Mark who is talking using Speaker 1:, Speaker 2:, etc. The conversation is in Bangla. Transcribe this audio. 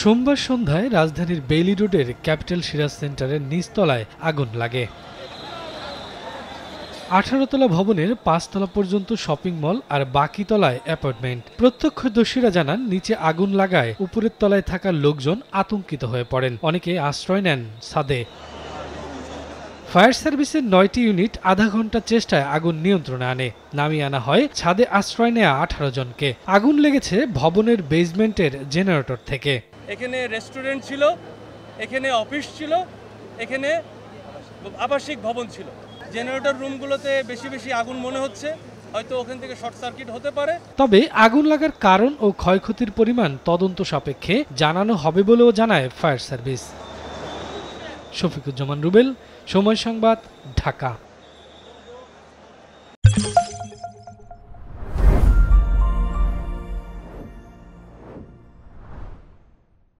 Speaker 1: সোমবার সন্ধ্যায় রাজধানীর বেইলি রোডের ক্যাপিটাল সিরাজ সেন্টারের নিচতলায় আগুন লাগে। 18 তলা ভবনের 5 তলা পর্যন্ত শপিং মল আর বাকি তলায় অ্যাপার্টমেন্ট। প্রত্যক্ষদর্শীরা জানান, নিচে আগুন লাগায় উপরের তলায় থাকা লোকজন আতঙ্কিত হয়ে পড়েন। অনেকে আশ্রয় নেন ছাদে। ফায়ার সার্ভিসের 9টি ইউনিট আধা ঘন্টা চেষ্টায় আগুন নিয়ন্ত্রণে আনে। নামিয়ে আনা হয় ছাদে আশ্রয় নেয়া 18 জনকে। আগুন লেগেছে ভবনের বেসমেন্টের জেনারেটর থেকে।
Speaker 2: এখানে রেস্টুরেন্ট ছিল, এখানে অফিস ছিল, এখানে আবাসিক ভবন ছিল। জেনারেটর রুমগুলোতে বেশি বেশি আগুন মনে হচ্ছে, হয়তো ওখান থেকে শর্ট সার্কিট হতে পারে।
Speaker 1: তবে আগুন লাগার কারণ ও ক্ষয়ক্ষতির পরিমাণ তদন্ত সাপেক্ষে জানানো হবে বলেও জানায় ফায়ার সার্ভিস। শফিকুজ্জামান রুবেল, সময় সংবাদ, ঢাকা।